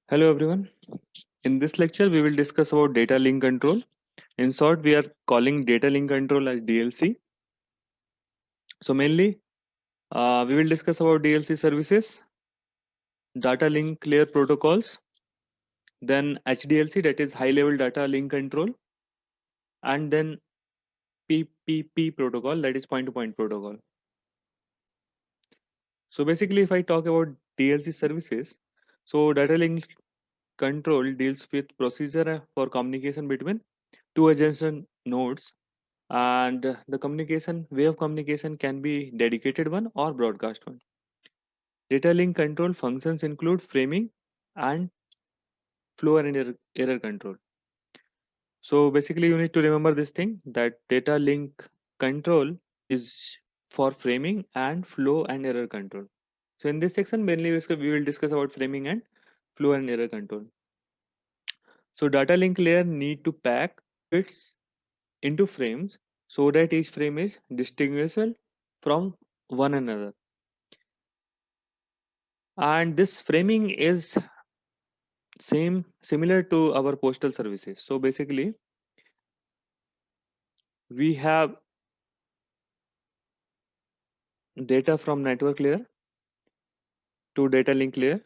Hello everyone. In this lecture, we will discuss about data link control. In short, we are calling data link control as DLC. So mainly, we will discuss about DLC services, data link layer protocols, then HDLC, that is high level data link control, and then PPP protocol, that is point to point protocol. So basically, if I talk about DLC services, so data link control deals with procedure for communication between two adjacent nodes, and the communication way of communication can be dedicated one or broadcast one. Data link control functions include framing and flow and error control. So basically you need to remember this thing, that data link control is for framing and flow and error control. So in this section mainly we will discuss about framing and flow and error control. So data link layer need to pack bits into frames so that each frame is distinguishable from one another. And this framing is similar to our postal services. So basically we have data from network layer to data link layer,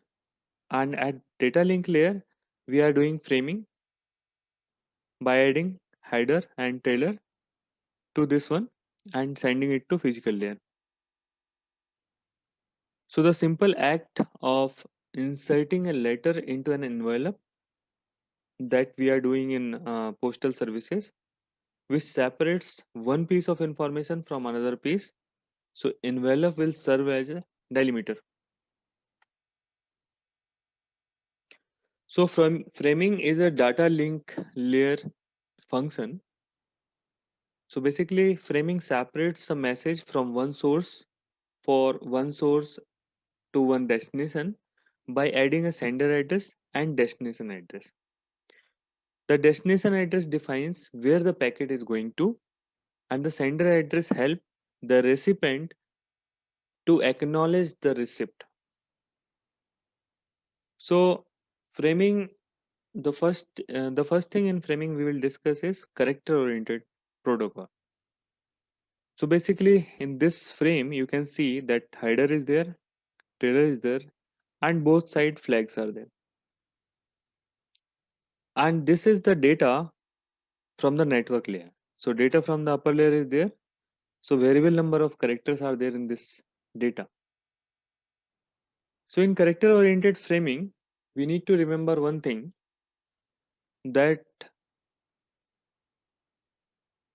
and at data link layer we are doing framing by adding header and trailer to this one and sending it to physical layer. So the simple act of inserting a letter into an envelope that we are doing in postal services, which separates one piece of information from another piece. So envelope will serve as a delimiter. So from framing is a data link layer function. So basically framing separates a message from one source for one source to one destination by adding a sender address and destination address. The destination address defines where the packet is going to, and the sender address help the recipient to acknowledge the receipt. So framing, the first thing in framing we will discuss is character oriented protocol. So basically in this frame you can see that header is there, trailer is there, and both side flags are there. And this is the data from the network layer. So data from the upper layer is there. So variable number of characters are there in this data. So in character oriented framing, we need to remember one thing, that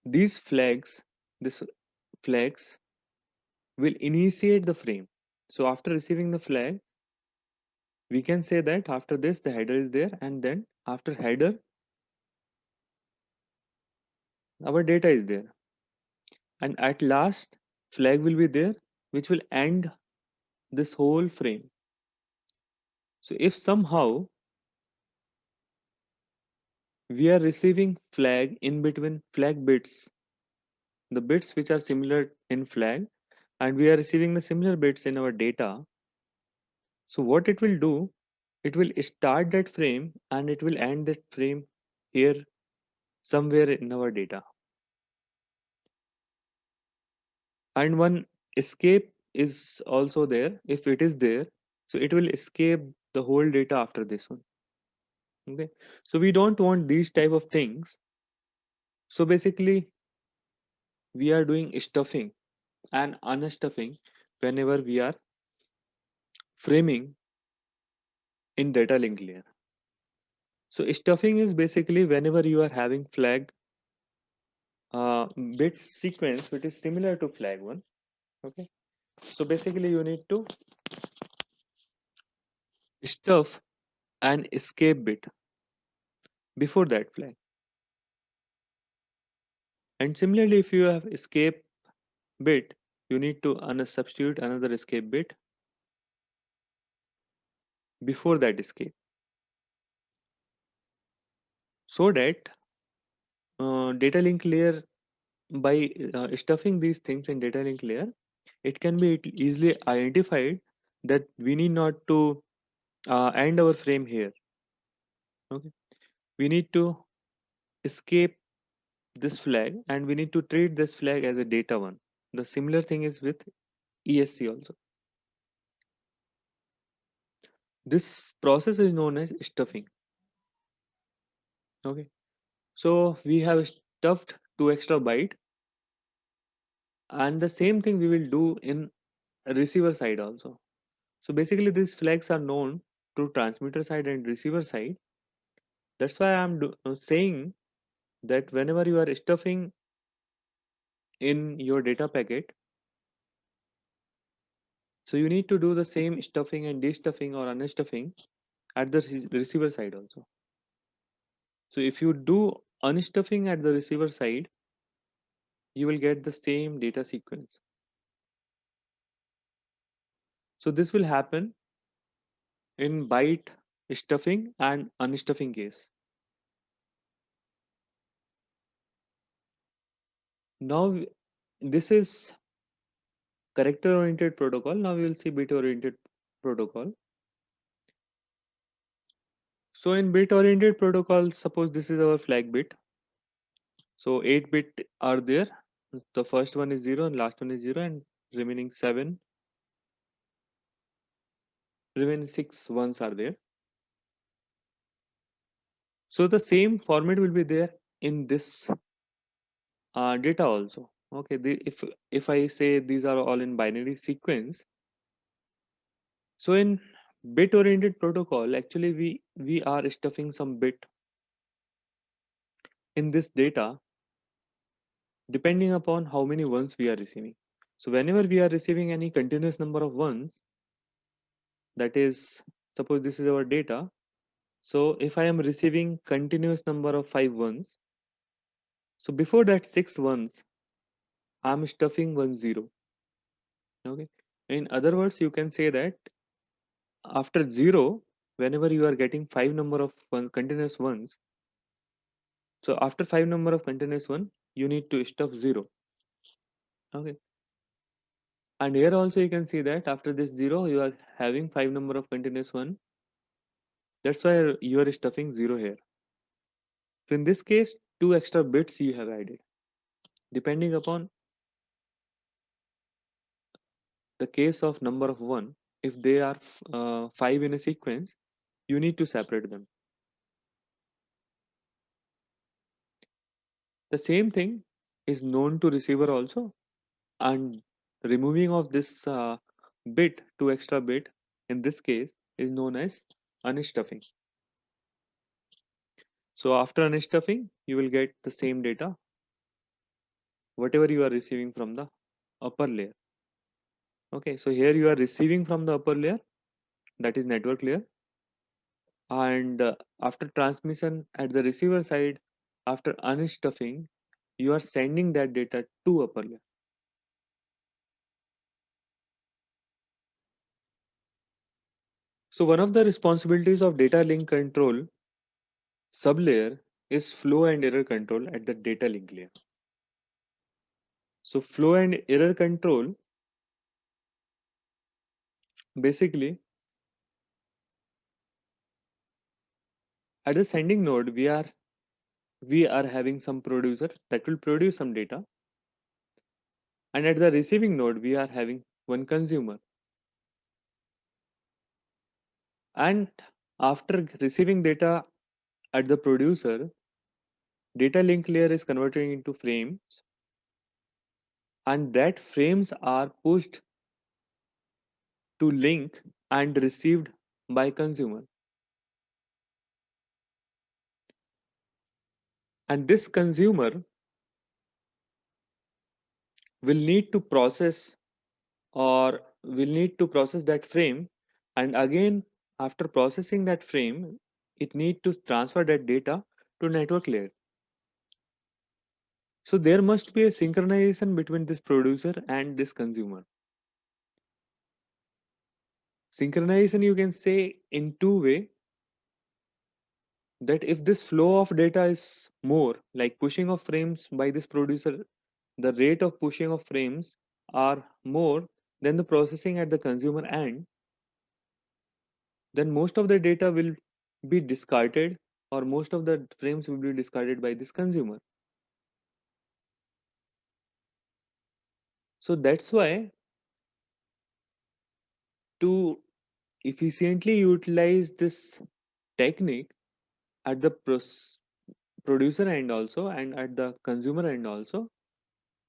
these flags, this flags will initiate the frame. So after receiving the flag, we can say that after this the header is there, and then after header our data is there, and at last flag will be there which will end this whole frame. So if somehow we are receiving flag in between flag bits, the bits which are similar in flag, and we are receiving the similar bits in our data, so what it will do, it will start that frame and it will end that frame here somewhere in our data. And one escape is also there. If it is there, so it will escape the whole data after this one. Okay, so we don't want these type of things. So basically we are doing stuffing and unstuffing whenever we are framing in data link layer. So stuffing is basically whenever you are having flag bit sequence which is similar to flag one. Okay, so basically you need to stuff an escape bit before that flag. And similarly, if you have escape bit, you need to substitute another escape bit before that escape, so that data link layer, by stuffing these things in data link layer, it can be easily identified that we need not to end our frame here. Okay, we need to escape this flag and we need to treat this flag as a data one. The similar thing is with ESC also. This process is known as stuffing. Okay, so we have stuffed two extra byte, and the same thing we will do in receiver side also. So basically these flags are known to transmitter side and receiver side. That's why saying that whenever you are stuffing in your data packet, so you need to do the same stuffing and destuffing or unstuffing at the receiver side also. So if you do unstuffing at the receiver side, you will get the same data sequence. So this will happen in byte stuffing and unstuffing case. Now this is character oriented protocol. Now we will see bit oriented protocol. So in bit oriented protocol, suppose this is our flag bit. So 8 bit are there. The first one is 0 and last one is 0 and remaining 7, remaining 6 ones are there. So the same format will be there in this data also. Okay, if I say these are all in binary sequence, so in bit oriented protocol, actually we are stuffing some bit in this data depending upon how many ones we are receiving. So whenever we are receiving any continuous number of ones, that is, suppose this is our data. So if I am receiving continuous number of 5 ones, so before that 6 ones, I am stuffing 1 0. Okay. In other words, you can say that after 0, whenever you are getting 5 number of continuous ones, so after 5 number of continuous one, you need to stuff 0. Okay. And here also you can see that after this 0, you are having 5 number of continuous one. That's why you are stuffing 0 here. So in this case, 2 extra bits you have added. Depending upon the case of number of 1, if they are 5 in a sequence, you need to separate them. The same thing is known to receiver also, and removing of this bit, 2 extra bit, in this case is known as unstuffing. So after unstuffing, you will get the same data, whatever you are receiving from the upper layer. Okay, so here you are receiving from the upper layer, that is network layer, and after transmission at the receiver side, after unstuffing, you are sending that data to upper layer. So one of the responsibilities of data link control sublayer is flow and error control at the data link layer. So flow and error control, basically at the sending node we are having some producer that will produce some data, and at the receiving node we are having one consumer, and after receiving data at the producer, data link layer is converted into frames, and that frames are pushed to link and received by consumer, and this consumer will need to process or will need to process that frame, and again after processing that frame it need to transfer that data to network layer. So there must be a synchronization between this producer and this consumer. Synchronization you can say in two way, that if this flow of data is more, like pushing of frames by this producer, the rate of pushing of frames are more than the processing at the consumer end, then most of the data will be discarded or most of the frames will be discarded by this consumer. So that's why, to efficiently utilize this technique at the producer end also and at the consumer end also,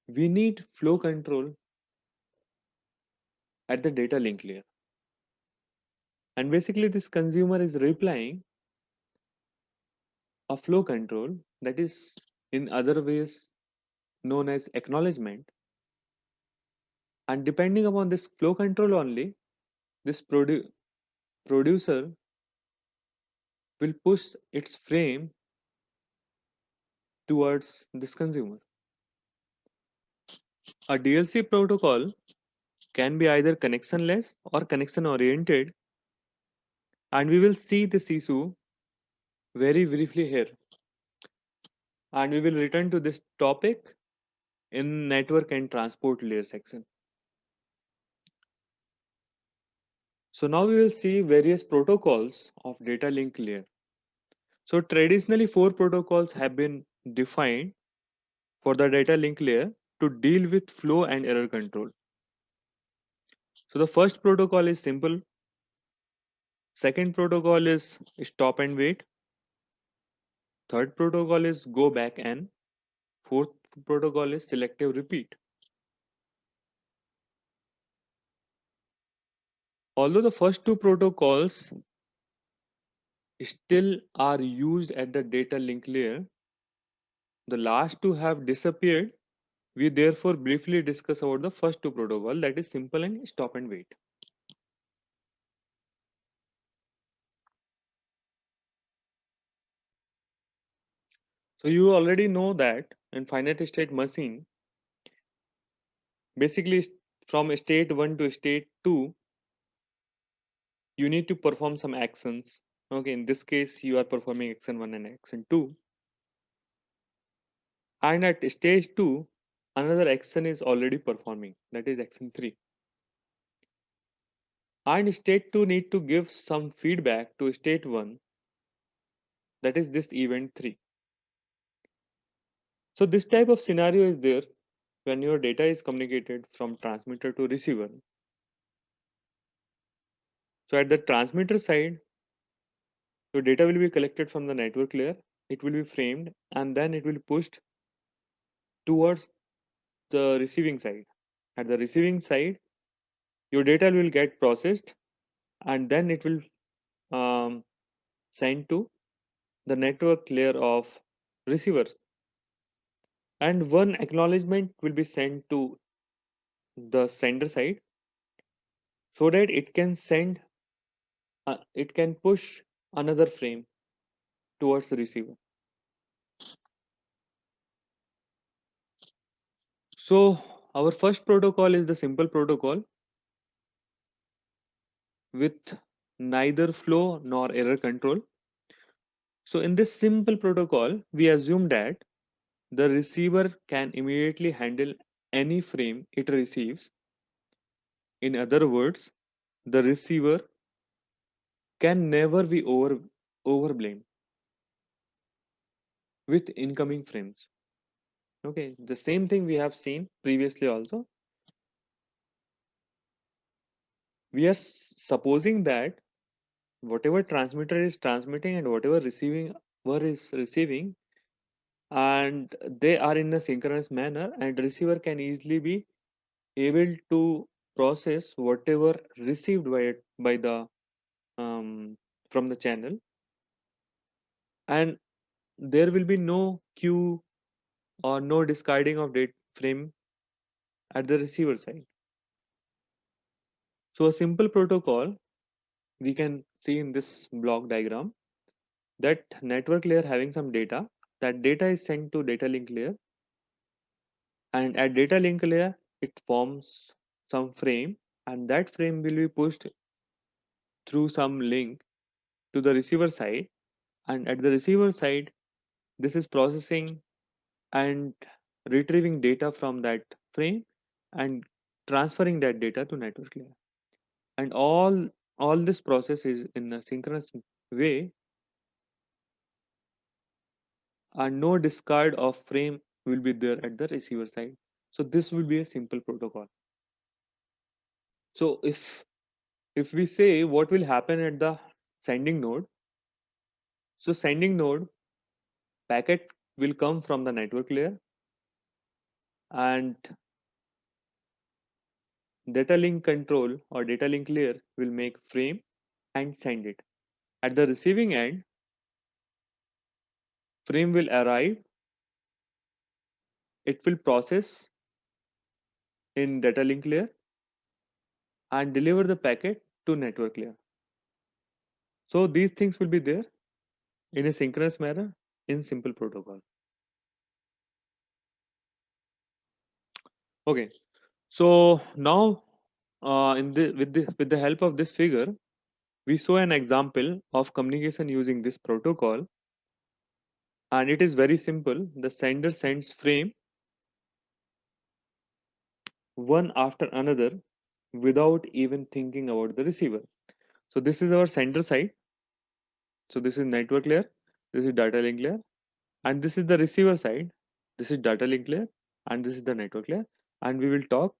we need flow control at the data link layer. And basically this consumer is replying a flow control that is in other ways known as acknowledgement. And depending upon this flow control only, this producer will push its frame towards this consumer. A DLC protocol can be either connectionless or connection oriented, and we will see this issue very briefly here. And we will return to this topic in network and transport layer section. So now we will see various protocols of data link layer. So traditionally, four protocols have been defined for the data link layer to deal with flow and error control. So the first protocol is simple. Second protocol is stop and wait. Third protocol is go back and fourth protocol is selective repeat. Although the first two protocols still are used at the data link layer, the last two have disappeared. We therefore briefly discuss about the first two protocol, that is simple and stop and wait. So you already know that in finite state machine, basically from state 1 to state 2, you need to perform some actions. Okay, in this case, you are performing action 1 and action 2. And at stage 2, another action is already performing, that is action 3. And state 2 need to give some feedback to state 1, that is this event 3. So this type of scenario is there when your data is communicated from transmitter to receiver. So at the transmitter side, your data will be collected from the network layer, it will be framed, and then it will be pushed towards the receiving side. At the receiving side, your data will get processed and then it will send to the network layer of receivers. And one acknowledgement will be sent to the sender side so that it can push another frame towards the receiver. So our first protocol is the simple protocol with neither flow nor error control. So in this simple protocol, we assume that the receiver can immediately handle any frame it receives. In other words, the receiver can never be overblamed with incoming frames. Okay, the same thing we have seen previously also. We are supposing that whatever transmitter is transmitting and whatever receiver is receiving, and they are in a synchronous manner, and receiver can easily be able to process whatever received by the from the channel, and there will be no queue or no discarding of date frame at the receiver side. So a simple protocol we can see in this block diagram, that network layer having some data, that data is sent to data link layer, and at data link layer it forms some frame, and that frame will be pushed through some link to the receiver side, and at the receiver side this is processing and retrieving data from that frame and transferring that data to network layer. And all this process is in a synchronous way, and no discard of frame will be there at the receiver side. So this will be a simple protocol. So if we say what will happen at the sending node, so sending node packet will come from the network layer, and data link control or data link layer will make frame and send it. At the receiving end, frame will arrive, it will process in data link layer and deliver the packet to network layer. So these things will be there in a synchronous manner in simple protocol. Okay, so now with the help of this figure, we saw an example of communication using this protocol, and it is very simple. The sender sends frame one after another without even thinking about the receiver. So this is our sender side. So this is network layer, this is data link layer, and this is the receiver side. This is data link layer, and this is the network layer. And we will talk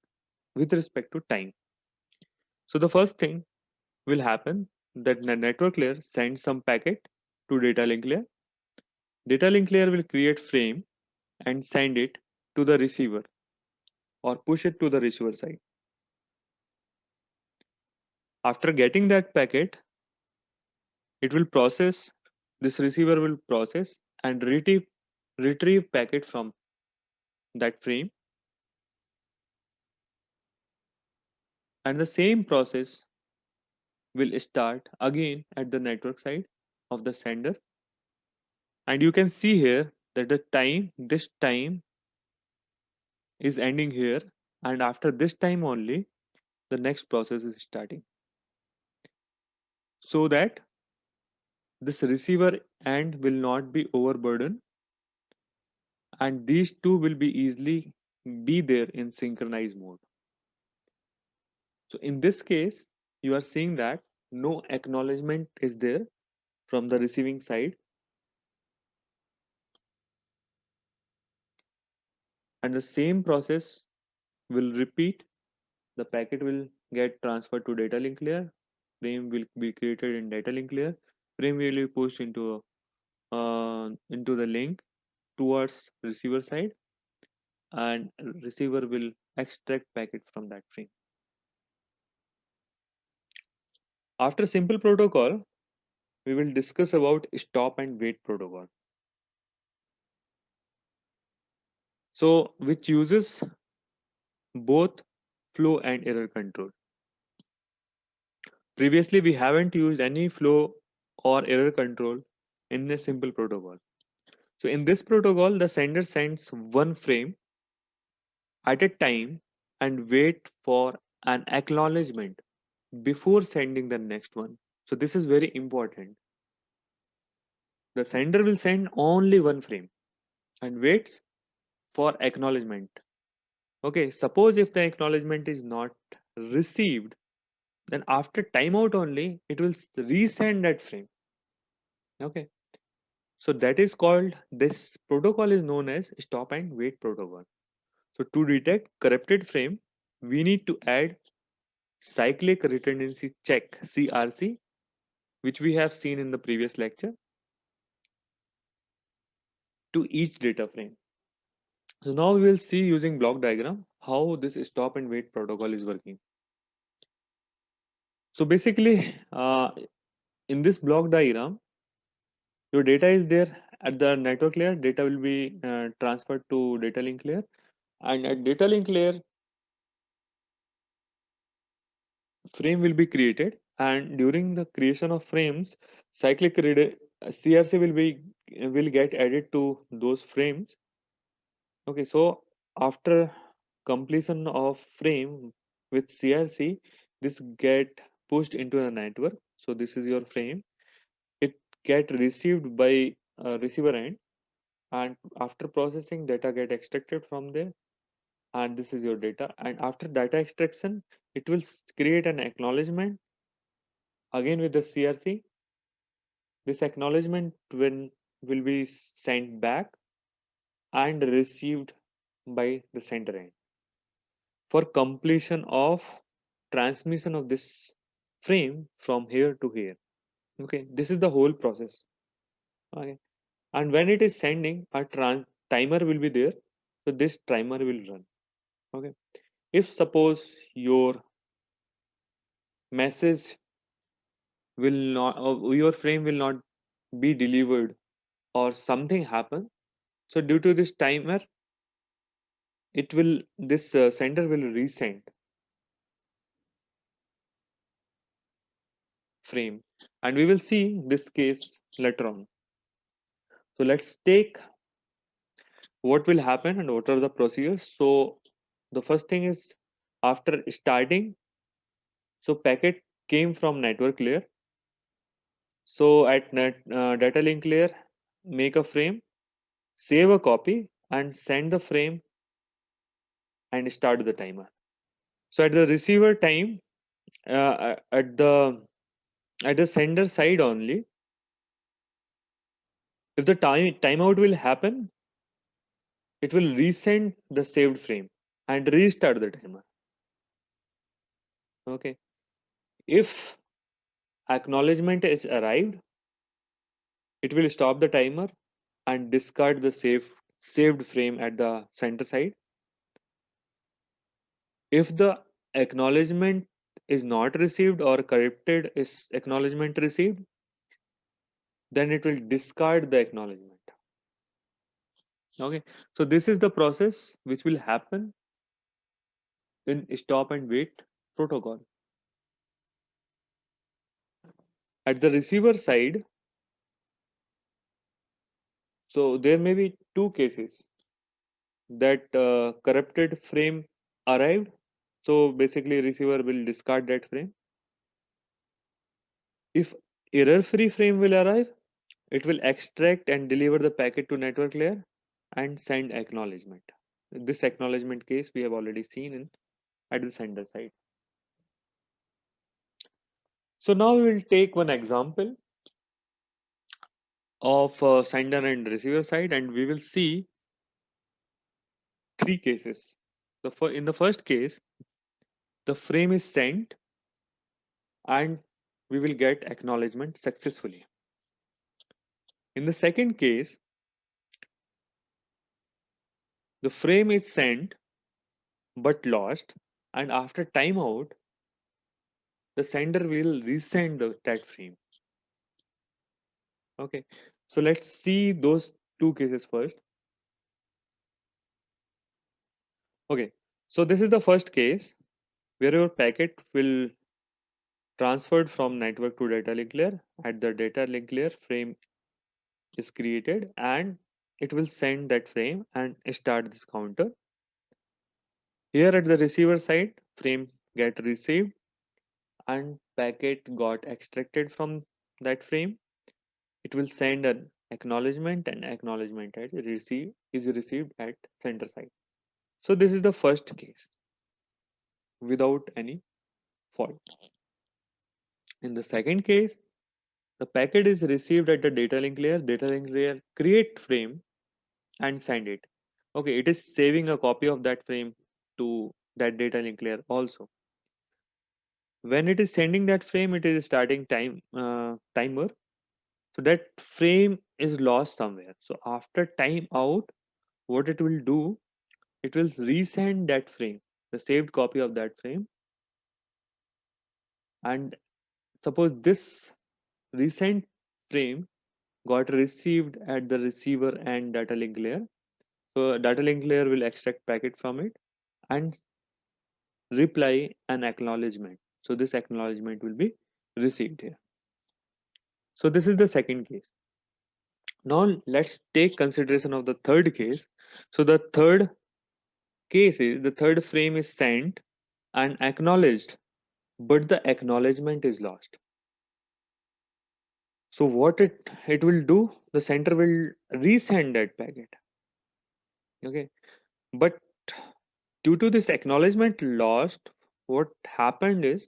with respect to time. So the first thing will happen that the network layer sends some packet to data link layer. Data link layer will create frame and send it to the receiver or push it to the receiver side. After getting that packet, it will process, this receiver will process and retrieve packet from that frame, and the same process will start again at the network side of the sender. And you can see here that this time is ending here, and after this time only the next process is starting, so that this receiver end will not be overburdened, and these two will be easily be there in synchronized mode. So in this case, you are seeing that no acknowledgement is there from the receiving side, and the same process will repeat. The packet will get transferred to data link layer. Frame will be created in data link layer. Frame will be pushed into the link towards receiver side, and receiver will extract packet from that frame. After simple protocol, we will discuss about stop and wait protocol. So which uses both flow and error control. Previously, we haven't used any flow or error control in a simple protocol. So in this protocol, the sender sends one frame at a time and wait for an acknowledgement before sending the next one. So this is very important. The sender will send only one frame and waits for acknowledgement. Okay, suppose if the acknowledgement is not received, then after timeout only it will resend that frame. Okay, so that is called, this protocol is known as stop and wait protocol. So to detect corrupted frame, we need to add cyclic redundancy check CRC, which we have seen in the previous lecture, to each data frame. So now we will see using block diagram how this stop and wait protocol is working. So basically, in this block diagram, your data is there at the network layer. Data will be transferred to data link layer, and at data link layer, frame will be created. And during the creation of frames, CRC will get added to those frames. Okay, so after completion of frame with CRC, this get pushed into the network. So this is your frame. It get received by receiver end, and after processing, data get extracted from there, and this is your data. And after data extraction, it will create an acknowledgement again with the CRC. This acknowledgement, when will be sent back and received by the sender end for completion of transmission of this frame from here to here. Okay, this is the whole process. Okay, and when it is sending, a timer will be there, so this timer will run. Okay, if suppose your message will not, or your frame will not be delivered, or something happen, so due to this timer, it will, this sender will resend frame, and we will see this case later on. So let's take what will happen and what are the procedures. So the first thing is, after starting, so packet came from network layer. So at data link layer, make a frame, save a copy, and send the frame and start the timer. So at the receiver time, at the sender side only, if the timeout will happen, it will resend the saved frame and restart the timer. Okay. If acknowledgement is arrived, it will stop the timer and discard the saved frame at the center side. If the acknowledgement is not received or corrupted is acknowledgement received, then it will discard the acknowledgement. Okay, so this is the process which will happen in stop and wait protocol. At the receiver side, so there may be two cases that corrupted frame arrived. So basically receiver will discard that frame. If error free frame will arrive, it will extract and deliver the packet to network layer and send acknowledgement. This acknowledgement case we have already seen in at the sender side. So now we will take one example of sender and receiver side, and we will see three cases. In the first case, the frame is sent and we will get acknowledgement successfully. In the second case, the frame is sent but lost, and after timeout, the sender will resend that frame. Okay, so let's see those two cases first. Okay, so this is the first case where your packet will transferred from network to data link layer. At the data link layer, frame is created and it will send that frame and start this counter. Here at the receiver side, frame get received and packet got extracted from that frame. It will send an acknowledgement, and acknowledgement is received at sender side. So this is the first case without any fault. In the second case, the packet is received at the data link layer create frame and send it. Okay, it is saving a copy of that frame to that data link layer also. When it is sending that frame, it is starting timer. So that frame is lost somewhere. So after timeout, what it will do, it will resend that frame, the saved copy of that frame. And suppose this resent frame got received at the receiver and data link layer. So data link layer will extract packet from it and reply an acknowledgement. So this acknowledgement will be received here. So this is the second case. Now let's take consideration of the third case. So the third case is the third frame is sent and acknowledged, but the acknowledgement is lost. So what it will do, the center will resend that packet. Okay, but due to this acknowledgement lost, what happened is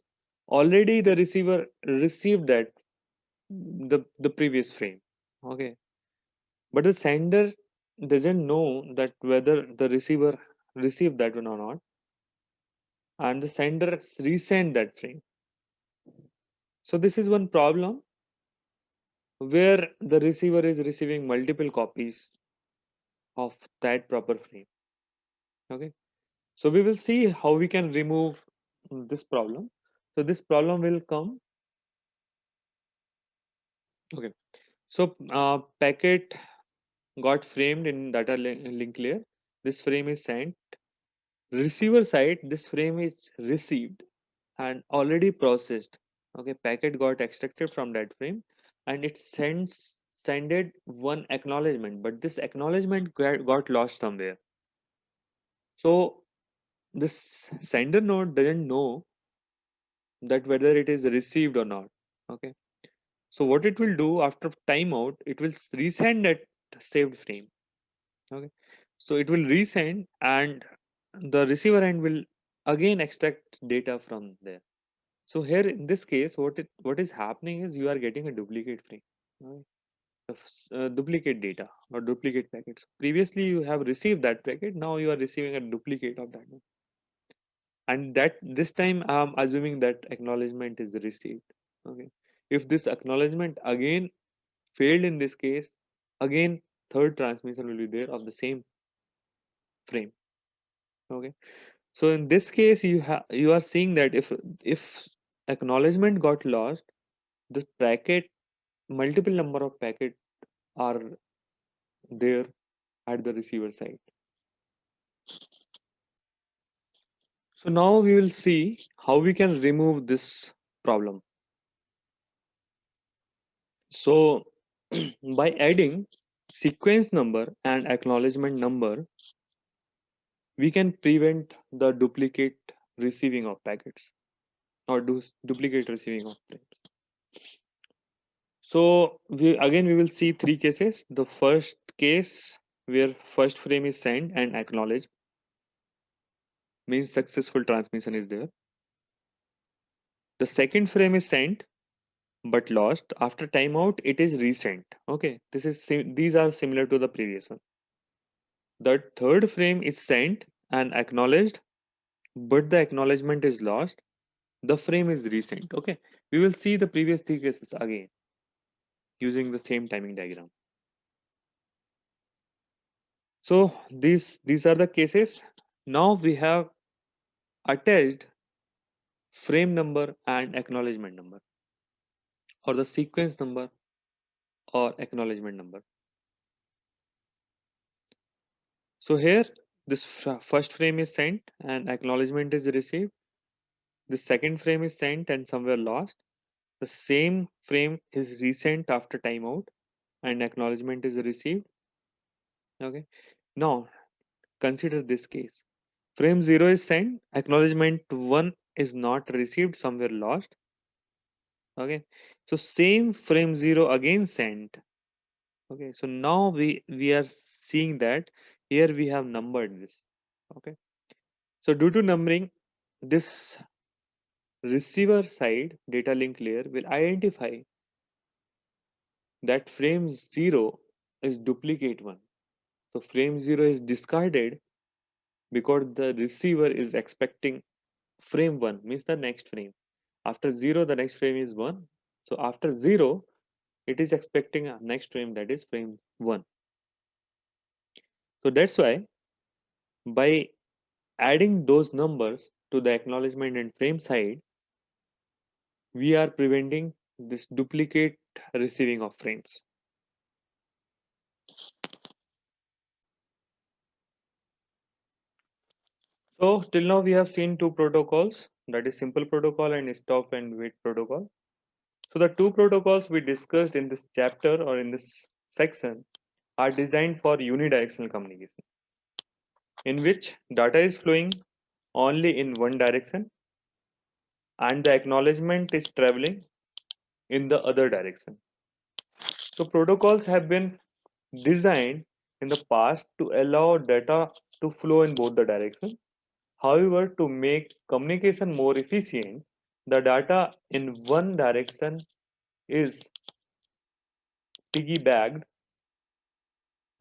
already the receiver received that the previous frame. Okay, but the sender doesn't know that whether the receiver received that one or not, and the sender resend that frame. So this is one problem where the receiver is receiving multiple copies of that proper frame. Okay, so we will see how we can remove this problem. So this problem will come. Okay, so packet got framed in data link layer. This frame is sent. Receiver side, this frame is received and already processed. Okay, packet got extracted from that frame, and it sended one acknowledgement, but this acknowledgement got lost somewhere. So this sender node doesn't know that whether it is received or not. Okay, so what it will do after timeout, it will resend that saved frame. Okay, so it will resend, and the receiver end will again extract data from there. So here in this case, what is happening is you are getting a duplicate frame, right? Duplicate data or duplicate packets. Previously, you have received that packet. Now you are receiving a duplicate of that one, and that this time I'm assuming that acknowledgement is received. Okay, if this acknowledgement again failed in this case, again third transmission will be there of the same frame. Okay, so in this case, you are seeing that if acknowledgement got lost, the packet multiple number of packets are there at the receiver side. So now we will see how we can remove this problem. So by adding sequence number and acknowledgement number, we can prevent the duplicate receiving of packets or duplicate receiving of frames. So we will see three cases. The first case where first frame is sent and acknowledged means successful transmission is there. The second frame is sent but lost. After timeout, it is resent. Okay, these are similar to the previous one. The third frame is sent and acknowledged, but the acknowledgement is lost. The frame is resent. Okay, we will see the previous three cases again using the same timing diagram. So these are the cases. Now we have attached frame number and acknowledgement number, or the sequence number or acknowledgement number. So here this first frame is sent and acknowledgement is received. The second frame is sent and somewhere lost. The same frame is resent after timeout and acknowledgement is received. Okay. Now consider this case. Frame 0 is sent, acknowledgement 1 is not received, somewhere lost. Okay. So same frame 0 again sent. Okay. So now we are seeing that here we have numbered this. Okay. So due to numbering, this receiver side data link layer will identify that frame 0 is duplicate 1. So frame 0 is discarded because the receiver is expecting frame 1 means the next frame. After 0, the next frame is 1. So after 0, it is expecting a next frame, that is frame 1. So that's why by adding those numbers to the acknowledgement and frame side, we are preventing this duplicate receiving of frames. So till now we have seen two protocols, that is simple protocol and stop and wait protocol. So the two protocols we discussed in this chapter or in this section are designed for unidirectional communication, in which data is flowing only in one direction and the acknowledgement is traveling in the other direction. So protocols have been designed in the past to allow data to flow in both the directions. However, to make communication more efficient, the data in one direction is piggybacked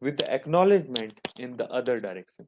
with the acknowledgement in the other direction.